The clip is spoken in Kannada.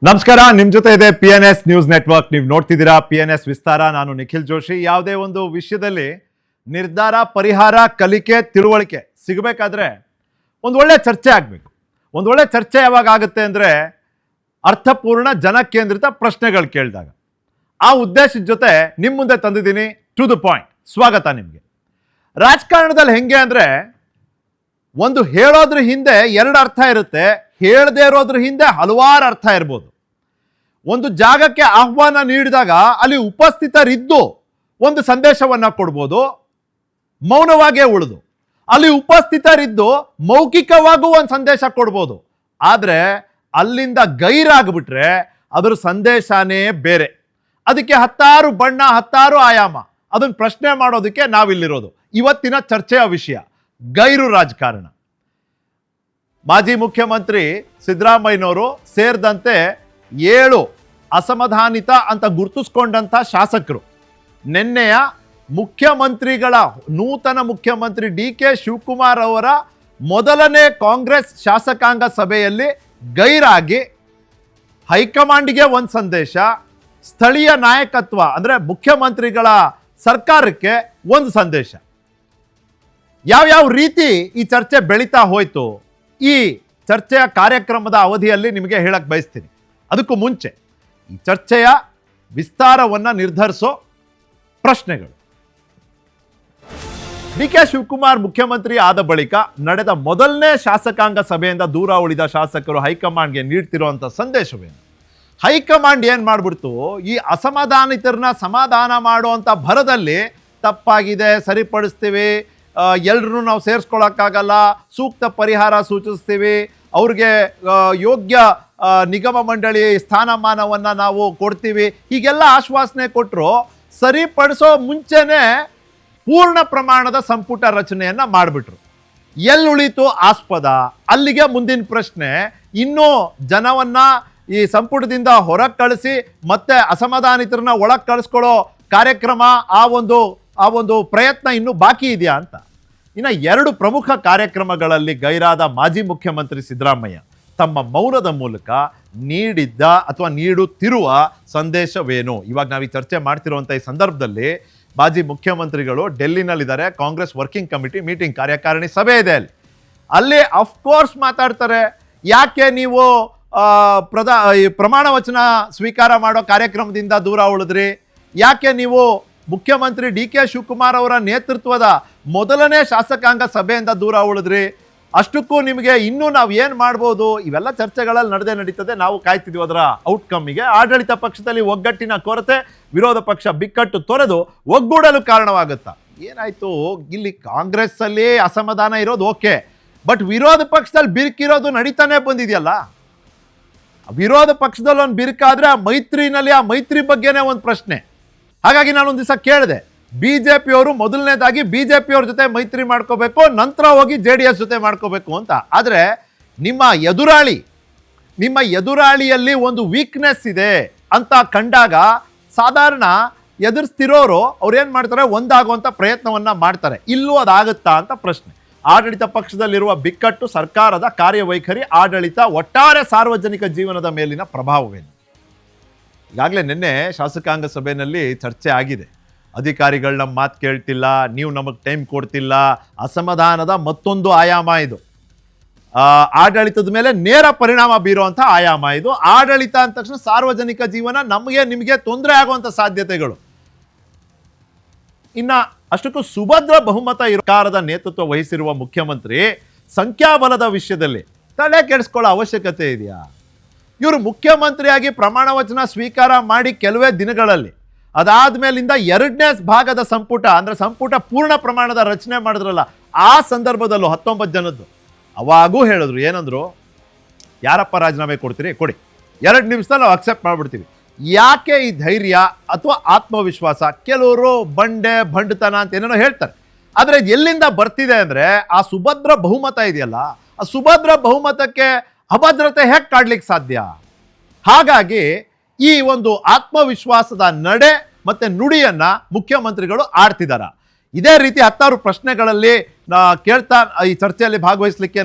ನಮಸ್ಕಾರ, ನಿಮ್ ಜೊತೆ ಇದೆ PNS ನ್ಯೂಸ್ ನೆಟ್ವರ್ಕ್. ನೀವು ನೋಡ್ತಿದ್ದೀರಾ PNS ವಿಸ್ತಾರ. ನಾನು ನಿಖಿಲ್ ಜೋಶಿ. ಯಾವುದೇ ಒಂದು ವಿಷಯದಲ್ಲಿ ನಿರ್ಧಾರ, ಪರಿಹಾರ, ಕಲಿಕೆ, ತಿಳುವಳಿಕೆ ಸಿಗಬೇಕಾದ್ರೆ ಒಂದು ಒಳ್ಳೆ ಚರ್ಚೆ ಆಗಬೇಕು. ಒಂದು ಒಳ್ಳೆ ಚರ್ಚೆ ಯಾವಾಗ ಆಗುತ್ತೆ ಅಂದರೆ ಅರ್ಥಪೂರ್ಣ, ಜನಕೇಂದ್ರಿತ ಪ್ರಶ್ನೆಗಳು ಕೇಳಿದಾಗ. ಆ ಉದ್ದೇಶದ ಜೊತೆ ನಿಮ್ಮ ಮುಂದೆ ತಂದಿದ್ದೀನಿ. To the point. ಸ್ವಾಗತ ನಿಮಗೆ. ರಾಜಕಾರಣದಲ್ಲಿ ಹೆಂಗೆ ಅಂದರೆ ಒಂದು ಹೇಳೋದ್ರ ಹಿಂದೆ ಎರಡು ಅರ್ಥ ಇರುತ್ತೆ, ಹೇಳದೇ ಇರೋದ್ರ ಹಿಂದೆ ಹಲವಾರು ಅರ್ಥ ಇರ್ಬೋದು. ಒಂದು ಜಾಗಕ್ಕೆ ಆಹ್ವಾನ ನೀಡಿದಾಗ ಅಲ್ಲಿ ಉಪಸ್ಥಿತರಿದ್ದು ಒಂದು ಸಂದೇಶವನ್ನ ಕೊಡ್ಬೋದು, ಮೌನವಾಗೇ ಉಳಿದು. ಅಲ್ಲಿ ಉಪಸ್ಥಿತರಿದ್ದು ಮೌಖಿಕವಾಗೂ ಒಂದು ಸಂದೇಶ ಕೊಡ್ಬೋದು. ಆದರೆ ಅಲ್ಲಿಂದ ಗೈರಾಗ್ಬಿಟ್ರೆ ಅದರ ಸಂದೇಶನೇ ಬೇರೆ. ಅದಕ್ಕೆ ಹತ್ತಾರು ಬಣ್ಣ, ಹತ್ತಾರು ಆಯಾಮ. ಅದನ್ನು ಪ್ರಶ್ನೆ ಮಾಡೋದಕ್ಕೆ ನಾವಿಲ್ಲಿರೋದು. ಇವತ್ತಿನ ಚರ್ಚೆಯ ವಿಷಯ ಗೈರು ರಾಜಕಾರಣ. ಮಾಜಿ ಮುಖ್ಯಮಂತ್ರಿ ಸಿದ್ದರಾಮಯ್ಯನವರು ಸೇರಿದಂತೆ 7 ಅಸಮಾಧಾನಿತ ಅಂತ ಗುರುತಿಸ್ಕೊಂಡಂಥ ಶಾಸಕರು ನಿನ್ನೆಯ ಮುಖ್ಯಮಂತ್ರಿಗಳ ನೂತನ ಮುಖ್ಯಮಂತ್ರಿ DK ಶಿವಕುಮಾರ್ ಅವರ ಮೊದಲನೇ ಕಾಂಗ್ರೆಸ್ ಶಾಸಕಾಂಗ ಸಭೆಯಲ್ಲಿ ಗೈರಾಗಿ ಹೈಕಮಾಂಡ್ಗೆ ಒಂದು ಸಂದೇಶ, ಸ್ಥಳೀಯ ನಾಯಕತ್ವ ಅಂದರೆ ಮುಖ್ಯಮಂತ್ರಿಗಳ ಸರ್ಕಾರಕ್ಕೆ ಒಂದು ಸಂದೇಶ. ಯಾವ್ಯಾವ ರೀತಿ ಈ ಚರ್ಚೆ ಬೆಳೀತಾ ಹೋಯ್ತು ಈ ಚರ್ಚೆಯ ಕಾರ್ಯಕ್ರಮದ ಅವಧಿಯಲ್ಲಿ ನಿಮಗೆ ಹೇಳಕ್ ಬಯಸ್ತೀನಿ. ಅದಕ್ಕೂ ಮುಂಚೆ ಈ ಚರ್ಚೆಯ ವಿಸ್ತಾರವನ್ನು ನಿರ್ಧರಿಸೋ ಪ್ರಶ್ನೆಗಳು. DK ಶಿವಕುಮಾರ್ ಮುಖ್ಯಮಂತ್ರಿ ಆದ ಬಳಿಕ ನಡೆದ ಮೊದಲನೇ ಶಾಸಕಾಂಗ ಸಭೆಯಿಂದ ದೂರ ಉಳಿದ ಶಾಸಕರು ಹೈಕಮಾಂಡ್ಗೆ ನೀಡ್ತಿರುವಂಥ ಸಂದೇಶವೇನು? ಹೈಕಮಾಂಡ್ ಏನು ಮಾಡ್ಬಿಡ್ತು, ಈ ಅಸಮಾಧಾನಿತರನ್ನ ಸಮಾಧಾನ ಮಾಡುವಂಥ ಭರದಲ್ಲಿ ತಪ್ಪಾಗಿದೆ, ಸರಿಪಡಿಸ್ತೀವಿ, ಎಲ್ಲರೂ ನಾವು ಸೇರಿಸ್ಕೊಳ್ಳೋಕ್ಕಾಗಲ್ಲ, ಸೂಕ್ತ ಪರಿಹಾರ ಸೂಚಿಸ್ತೀವಿ, ಅವ್ರಿಗೆ ಯೋಗ್ಯ ನಿಗಮ ಮಂಡಳಿ ಸ್ಥಾನಮಾನವನ್ನು ನಾವು ಕೊಡ್ತೀವಿ, ಹೀಗೆಲ್ಲ ಆಶ್ವಾಸನೆ ಕೊಟ್ಟರು. ಸರಿಪಡಿಸೋ ಮುಂಚೆನೇ ಪೂರ್ಣ ಪ್ರಮಾಣದ ಸಂಪುಟ ರಚನೆಯನ್ನು ಮಾಡಿಬಿಟ್ರು. ಎಲ್ಲುಳಿತು ಆಸ್ಪದ? ಅಲ್ಲಿಗೆ ಮುಂದಿನ ಪ್ರಶ್ನೆ. ಇನ್ನೂ ಜನವನ್ನು ಈ ಸಂಪುಟದಿಂದ ಹೊರಗೆ ಕಳಿಸಿ ಮತ್ತೆ ಅಸಮಾಧಾನಿತರನ್ನ ಒಳಗೆ ಕಳಿಸ್ಕೊಳ್ಳೋ ಕಾರ್ಯಕ್ರಮ, ಆ ಒಂದು ಪ್ರಯತ್ನ ಇನ್ನೂ ಬಾಕಿ ಇದೆಯಾ ಅಂತ. ಇನ್ನು 2 ಪ್ರಮುಖ ಕಾರ್ಯಕ್ರಮಗಳಲ್ಲಿ ಗೈರಾದ ಮಾಜಿ ಮುಖ್ಯಮಂತ್ರಿ ಸಿದ್ದರಾಮಯ್ಯ ತಮ್ಮ ಮೌನದ ಮೂಲಕ ನೀಡಿದ್ದ ಅಥವಾ ನೀಡುತ್ತಿರುವ ಸಂದೇಶವೇನು? ಇವಾಗ ನಾವು ಈ ಚರ್ಚೆ ಮಾಡ್ತಿರುವಂಥ ಈ ಸಂದರ್ಭದಲ್ಲಿ ಮಾಜಿ ಮುಖ್ಯಮಂತ್ರಿಗಳು ಡೆಲ್ಲಿನಲ್ಲಿದ್ದಾರೆ. ಕಾಂಗ್ರೆಸ್ ವರ್ಕಿಂಗ್ ಕಮಿಟಿ ಮೀಟಿಂಗ್, ಕಾರ್ಯಕಾರಿಣಿ ಸಭೆ ಇದೆ. ಅಲ್ಲಿ ಅಫ್ಕೋರ್ಸ್ ಮಾತಾಡ್ತಾರೆ. ಯಾಕೆ ನೀವು ಪ್ರಮಾಣ ವಚನ ಸ್ವೀಕಾರ ಮಾಡೋ ಕಾರ್ಯಕ್ರಮದಿಂದ ದೂರ ಉಳಿದ್ರಿ? ಯಾಕೆ ನೀವು ಮುಖ್ಯಮಂತ್ರಿ DK ಶಿವಕುಮಾರ್ ಅವರ ನೇತೃತ್ವದ ಮೊದಲನೇ ಶಾಸಕಾಂಗ ಸಭೆಯಿಂದ ದೂರ ಉಳಿದ್ರಿ? ಅಷ್ಟಕ್ಕೂ ನಿಮಗೆ ಇನ್ನೂ ನಾವು ಏನು ಮಾಡ್ಬೋದು? ಇವೆಲ್ಲ ಚರ್ಚೆಗಳಲ್ಲಿ ನಡೀತದೆ. ನಾವು ಕಾಯ್ತಿದ್ವಿ ಅದರ ಔಟ್ಕಮ್ಮಿಗೆ. ಆಡಳಿತ ಪಕ್ಷದಲ್ಲಿ ಒಗ್ಗಟ್ಟಿನ ಕೊರತೆ, ವಿರೋಧ ಪಕ್ಷ ಬಿಕ್ಕಟ್ಟು ತೊರೆದು ಒಗ್ಗೂಡಲು ಕಾರಣವಾಗುತ್ತಾ? ಏನಾಯ್ತು, ಇಲ್ಲಿ ಕಾಂಗ್ರೆಸ್ಸಲ್ಲಿ ಅಸಮಾಧಾನ ಇರೋದು ಓಕೆ, ಬಟ್ ವಿರೋಧ ಪಕ್ಷದಲ್ಲಿ ಬಿರುಕಿರೋದು ನಡೀತಾನೆ ಬಂದಿದೆಯಲ್ಲ. ವಿರೋಧ ಪಕ್ಷದಲ್ಲಿ ಒಂದು ಬಿರುಕಾದ್ರೆ ಆ ಮೈತ್ರಿ ಬಗ್ಗೆನೇ ಒಂದು ಪ್ರಶ್ನೆ. ಹಾಗಾಗಿ ನಾನೊಂದು ದಿವಸ ಕೇಳಿದೆ, BJPಯವರು ಮೊದಲನೇದಾಗಿ BJPಯವ್ರ ಜೊತೆ ಮೈತ್ರಿ ಮಾಡ್ಕೋಬೇಕು, ನಂತರ ಹೋಗಿ JDS ಜೊತೆ ಮಾಡ್ಕೋಬೇಕು ಅಂತ. ಆದರೆ ನಿಮ್ಮ ಎದುರಾಳಿಯಲ್ಲಿ ಒಂದು ವೀಕ್ನೆಸ್ ಇದೆ ಅಂತ ಕಂಡಾಗ ಸಾಧಾರಣ ಎದುರಿಸ್ತಿರೋರು ಅವ್ರೇನು ಮಾಡ್ತಾರೆ, ಒಂದಾಗುವಂಥ ಪ್ರಯತ್ನವನ್ನು ಮಾಡ್ತಾರೆ. ಇಲ್ಲೂ ಅದಾಗುತ್ತಾ ಅಂತ ಪ್ರಶ್ನೆ. ಆಡಳಿತ ಪಕ್ಷದಲ್ಲಿರುವ ಬಿಕ್ಕಟ್ಟು, ಸರ್ಕಾರದ ಕಾರ್ಯವೈಖರಿ, ಆಡಳಿತ, ಒಟ್ಟಾರೆ ಸಾರ್ವಜನಿಕ ಜೀವನದ ಮೇಲಿನ ಪ್ರಭಾವವೇನು? ಈಗಾಗಲೇ ನಿನ್ನೆ ಶಾಸಕಾಂಗ ಸಭೆಯಲ್ಲಿ ಚರ್ಚೆ ಆಗಿದೆ. ಅಧಿಕಾರಿಗಳು ನಮ್ಮ ಮಾತು ಕೇಳ್ತಿಲ್ಲ, ನೀವು ನಮಗೆ ಟೈಮ್ ಕೊಡ್ತಿಲ್ಲ, ಅಸಮಾಧಾನದ ಮತ್ತೊಂದು ಆಯಾಮ ಇದು. ಆಡಳಿತದ ಮೇಲೆ ನೇರ ಪರಿಣಾಮ ಬೀರುವಂಥ ಆಯಾಮ ಇದು. ಆಡಳಿತ ಅಂದ ತಕ್ಷಣ ಸಾರ್ವಜನಿಕ ಜೀವನ, ನಮಗೆ ನಿಮಗೆ ತೊಂದರೆ ಆಗುವಂಥ ಸಾಧ್ಯತೆಗಳು. ಇನ್ನು ಅಷ್ಟಕ್ಕೂ ಸುಭದ್ರ ಬಹುಮತ ಸರ್ಕಾರದ ನೇತೃತ್ವ ವಹಿಸಿರುವ ಮುಖ್ಯಮಂತ್ರಿ ಸಂಖ್ಯಾಬಲದ ವಿಷಯದಲ್ಲಿ ತಲೆ ಕೆಡಿಸ್ಕೊಳ್ಳೋ ಅವಶ್ಯಕತೆ ಇದೆಯಾ? ಇವರು ಮುಖ್ಯಮಂತ್ರಿಯಾಗಿ ಪ್ರಮಾಣ ವಚನ ಸ್ವೀಕಾರ ಮಾಡಿ ಕೆಲವೇ ದಿನಗಳಲ್ಲಿ, ಅದಾದ್ಮೇಲಿಂದ 2ನೇ ಭಾಗದ ಸಂಪುಟ ಅಂದರೆ ಸಂಪುಟ ಪೂರ್ಣ ಪ್ರಮಾಣದ ರಚನೆ ಮಾಡಿದ್ರಲ್ಲ, ಆ ಸಂದರ್ಭದಲ್ಲೂ 19 ಜನದ್ದು ಅವಾಗೂ ಹೇಳಿದ್ರು. ಏನಂದ್ರು, ಯಾರಪ್ಪ ರಾಜೀನಾಮೆ ಕೊಡ್ತೀರಿ ಕೊಡಿ, 2 ನಿಮಿಷದಲ್ಲಿ ನಾವು ಅಕ್ಸೆಪ್ಟ್ ಮಾಡಿಬಿಡ್ತೀವಿ. ಯಾಕೆ ಈ ಧೈರ್ಯ ಅಥವಾ ಆತ್ಮವಿಶ್ವಾಸ? ಕೆಲವರು ಬಂಡತನ ಅಂತ ಏನೇನೋ ಹೇಳ್ತಾರೆ. ಆದರೆ ಎಲ್ಲಿಂದ ಬರ್ತಿದೆ ಅಂದರೆ ಆ ಸುಭದ್ರ ಬಹುಮತ ಇದೆಯಲ್ಲ, ಆ ಸುಭದ್ರ ಬಹುಮತಕ್ಕೆ ಅಭದ್ರತೆ ಹೇಗೆ ಕಾಡ್ಲಿಕ್ಕೆ ಸಾಧ್ಯ? ಹಾಗಾಗಿ ಈ ಒಂದು ಆತ್ಮವಿಶ್ವಾಸದ ನಡೆ ಮತ್ತೆ ನುಡಿಯನ್ನ ಮುಖ್ಯಮಂತ್ರಿಗಳು ಆಡ್ತಿದ್ದಾರೆ. ಇದೇ ರೀತಿ 10 ಪ್ರಶ್ನೆಗಳಲ್ಲಿ ಕೇಳ್ತಾ ಈ ಚರ್ಚೆಯಲ್ಲಿ ಭಾಗವಹಿಸಲಿಕ್ಕೆ